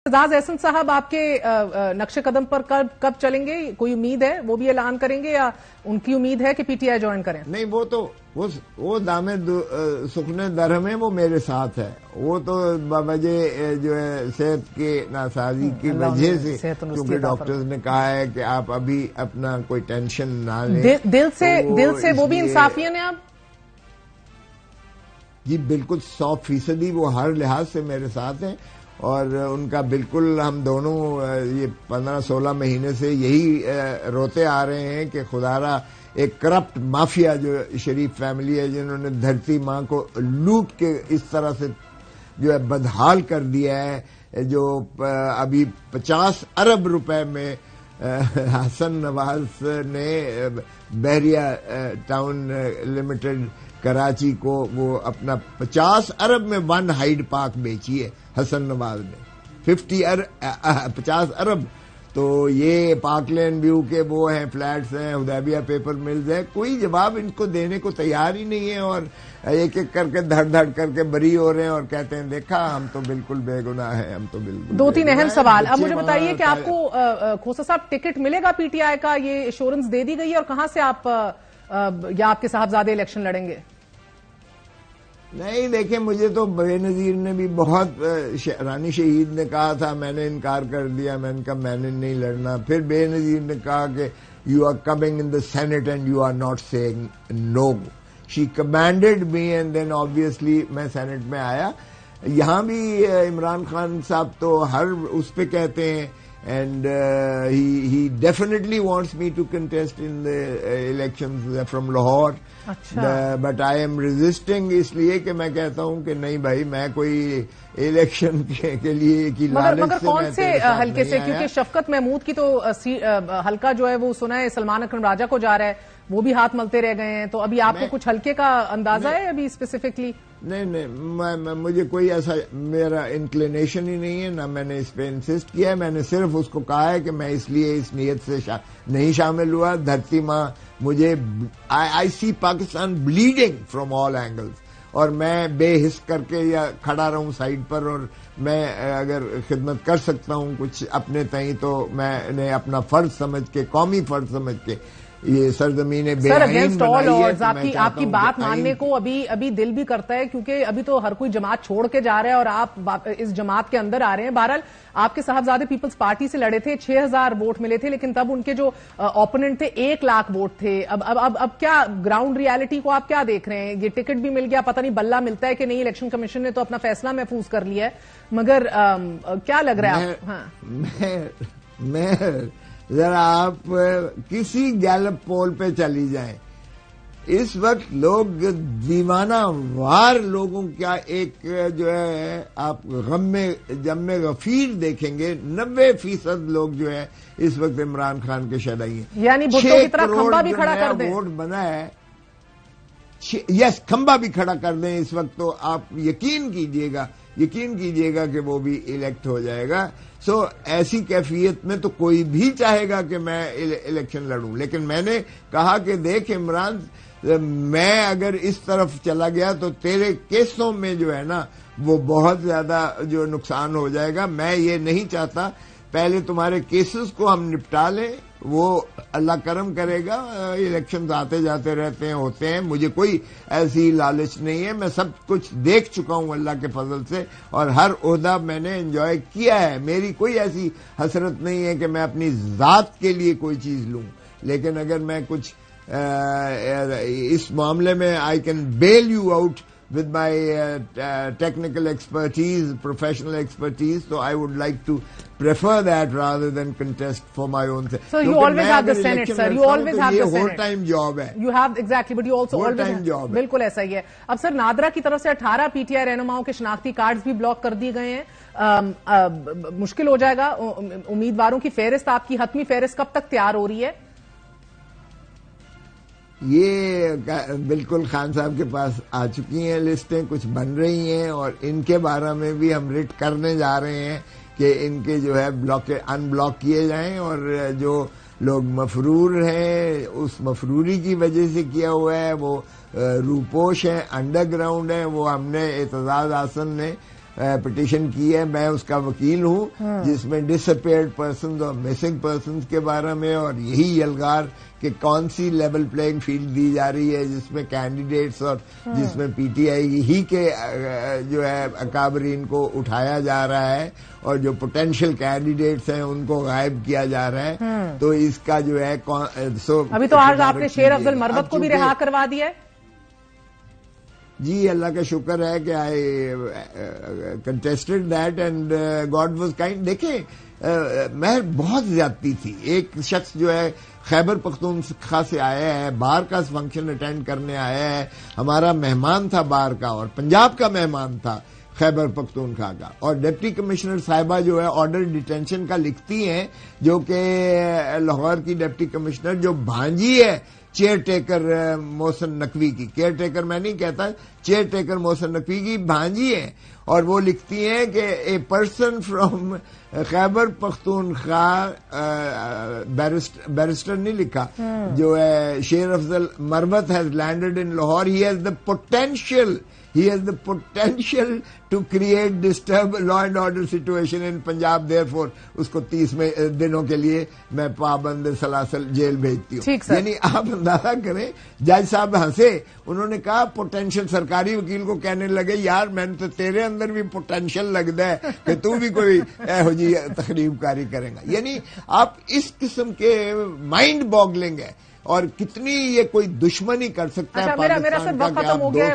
एजाज एहसन साहब आपके नक्श कदम पर कब चलेंगे, कोई उम्मीद है? वो भी ऐलान करेंगे या उनकी उम्मीद है कि पीटीआई ज्वाइन करें? नहीं, वो तो वो दामे सुखने दर में वो मेरे साथ है। वो तो बवजह जो है सेहत के नासाजी की वजह से, क्योंकि डॉक्टर्स ने कहा है कि आप अभी अपना कोई टेंशन ना लें। दिल से वो भी इंसाफियन है आप? जी बिल्कुल 100% वो हर लिहाज से मेरे साथ हैं और उनका बिल्कुल हम दोनों ये 15-16 महीने से यही रोते आ रहे हैं कि खुदारा एक करप्ट माफिया जो शरीफ फैमिली है, जिन्होंने धरती माँ को लूट के इस तरह से जो है बदहाल कर दिया है, जो अभी 50 अरब रुपए में हसन नवाज ने बहरिया टाउन लिमिटेड कराची को वो अपना 50 अरब में 1 हाइड पार्क बेची है हसन नवाज ने। 50 अरब तो ये पार्कलैंड व्यू के वो हैं, फ्लैट्स हैं, हुदैबिया पेपर मिल्स है। कोई जवाब इनको देने को तैयार ही नहीं है और एक एक करके धड़ धड़ करके बरी हो रहे हैं और कहते हैं देखा हम तो बिल्कुल बेगुनाह है, हम तो बिल्कुल। 2-3 अहम सवाल। अब मुझे बताइए कि आपको खोसा साहब टिकट मिलेगा पीटीआई का? ये एश्योरेंस दे दी गई है और कहां से आप या आपके साहबजादे इलेक्शन लड़ेंगे? नहीं देखिए, मुझे तो बेनजीर ने भी बहुत, रानी शहीद ने कहा था, मैंने इनकार कर दिया, मैंने कहा मैंने नहीं लड़ना। फिर बेनजीर ने कहा कि you are coming in the senate and you are not saying no. She commanded me and then obviously मैं सेनेट में आया। यहां भी इमरान खान साहब तो हर उस पे कहते हैं and he definitely wants me to contest in the elections from Lahore. But I am resisting इसलिए कि मैं कहता हूं कि नहीं भाई, मैं कोई इलेक्शन के लिए की लालच मगर कौन से हल्के से? क्योंकि शफकत महमूद की तो हल्का जो है वो सुना है सलमान अकरम राजा को जा रहा है, वो भी हाथ मलते रह गए हैं। तो अभी आपको कुछ हल्के का अंदाजा है अभी स्पेसिफिकली? नहीं, मुझे कोई ऐसा मेरा इंक्लिनेशन ही नहीं है, ना मैंने इस पे इंसिस्ट किया है। मैंने सिर्फ उसको कहा है कि मैं इसलिए इस नीयत से नहीं शामिल हुआ। धरती माँ मुझे, I see Pakistan bleeding from all angles और मैं बेहिस करके या खड़ा रहूं साइड पर, और मैं अगर खिदमत कर सकता हूं कुछ अपने तई तो मैंने अपना फर्ज समझ के, कौमी फर्ज समझ के ये सरजमीने बेआईन बनाई है। आपकी बात मानने को अभी दिल भी करता है, क्योंकि अभी तो हर कोई जमात छोड़ के जा रहा है और आप इस जमात के अंदर आ रहे हैं। बहरहाल आपके साहबजादे पीपल्स पार्टी से लड़े थे, 6000 वोट मिले थे, लेकिन तब उनके जो ओपोनेंट थे 1 लाख वोट थे। अब क्या ग्राउंड रियलिटी को आप क्या देख रहे हैं? ये टिकट भी मिल गया, पता नहीं बल्ला मिलता है कि नहीं, इलेक्शन कमीशन ने तो अपना फैसला महफूज कर लिया है, मगर क्या लग रहा है? मैं जरा आप किसी गैलप पोल पे चली जाएं, इस वक्त लोग दीवाना वार लोगों क्या एक जो है आप जम में गफीर देखेंगे, 90% लोग जो है इस वक्त इमरान खान के शदाई हैं। यानी भुट्टो की तरह खंबा भी खड़ा कर दें। वोट बना है, यस, खंबा भी खड़ा कर दें इस वक्त, तो आप यकीन कीजिएगा कि वो भी इलेक्ट हो जाएगा। ऐसी कैफियत में तो कोई भी चाहेगा कि मैं इलेक्शन लड़ूं, लेकिन मैंने कहा कि देख इमरान, मैं अगर इस तरफ चला गया तो तेरे केसों में जो है ना वो बहुत ज्यादा जो नुकसान हो जाएगा। मैं ये नहीं चाहता, पहले तुम्हारे केसेस को हम निपटा लें, वो अल्लाह करम करेगा। इलेक्शन आते जाते रहते हैं, होते हैं, मुझे कोई ऐसी लालच नहीं है। मैं सब कुछ देख चुका हूं अल्लाह के फजल से और हर ओहदा मैंने एंजॉय किया है। मेरी कोई ऐसी हसरत नहीं है कि मैं अपनी जात के लिए कोई चीज लूं, लेकिन अगर मैं कुछ इस मामले में I can bail you out with my technical expertise, professional expertise, so I would like to prefer that rather than contest for my own sake. So you always have the Senate, sir. You always have the Senate. ये whole time job है. You have exactly, but you also always have job. बिल्कुल ऐसा ही है। अब sir NADRA की तरफ से 18 PTI रहनुमाओं के शनाख्ती कार्ड्स भी ब्लॉक कर दिए गए हैं। मुश्किल हो जाएगा उम्मीदवारों की फेहरिस्त, आपकी हतमी फेहरिस्त कब तक तैयार हो रही है? ये बिल्कुल खान साहब के पास आ चुकी हैं लिस्टें, कुछ बन रही हैं और इनके बारे में भी हम रिट करने जा रहे हैं कि इनके जो है अनब्लॉक किए जाएं और जो लोग मफरूर हैं उस मफरूरी की वजह से किया हुआ है वो रूपोश हैं, अंडरग्राउंड है, वो हमने एतजाज आसन ने پٹیشن کی ہے، میں اس کا وکیل ہوں، جس میں ڈس اپیئرڈ پرسنز اور مسنگ پرسنز کے بارے میں اور یہی یلغار کہ کون سی لیول پلینگ فیلڈ دی جا رہی ہے جس میں کینڈیڈیٹس اور جس میں پی ٹی آئی ہی کے جو ہے اکابرین کو اٹھایا جا رہا ہے اور جو پوٹینشیل کینڈیڈیٹس ہیں ان کو غائب کیا جا رہا ہے، تو اس کا جو ہے ابھی تو آج آپ نے شیر افضل مربت کو بھی رہا کروا دیا ہے. جی اللہ کا شکر ہے کہ I contested that and God was kind. دیکھیں مہر بہت زیادتی تھی. ایک شخص جو ہے خیبر پختونخوا سے آیا ہے، بار کا فنکشن اٹینڈ کرنے آیا ہے، ہمارا مہمان تھا بار کا اور پنجاب کا مہمان تھا خیبر پختونخوا کا، اور ڈپٹی کمشنر صاحبہ جو ہے آرڈر ڈیٹینشن کا لکھتی ہیں، جو کہ لاہور کی ڈپٹی کمشنر جو بھانجی ہے چیئر ٹیکر محسن نقوی کی، کیئر ٹیکر میں نہیں کہتا، چیئر ٹیکر محسن نقوی کی بھانجی ہے، اور وہ لکھتی ہیں کہ a person from Khyber Pakhtunkhwa, barrister نہیں لکھا، جو ہے Sher Afzal Marwat has landed in Lahore, he has the potential to create disturb law and order situation in Punjab, therefore اس کو 30 دنوں کے لیے میں پابند سلاسل جیل بھیجتی ہوں. یعنی آپ اندازہ کریں، جج صاحب ہنسے، انہوں نے کہا پوٹینشیل، سرکاری وکیل کو کہنے لگے یار میں نے تو تیرے اندر بھی پوٹینشیل لگتا ہے کہ تو بھی کوئی ایہو جی تخریب کاری کرے گا. یعنی آپ اس قسم کے مائنڈ باگلنگ ہے، اور کتنی یہ کوئی دشمنی کر سکتا ہے میرا سر وقت ختم ہو گیا ہے.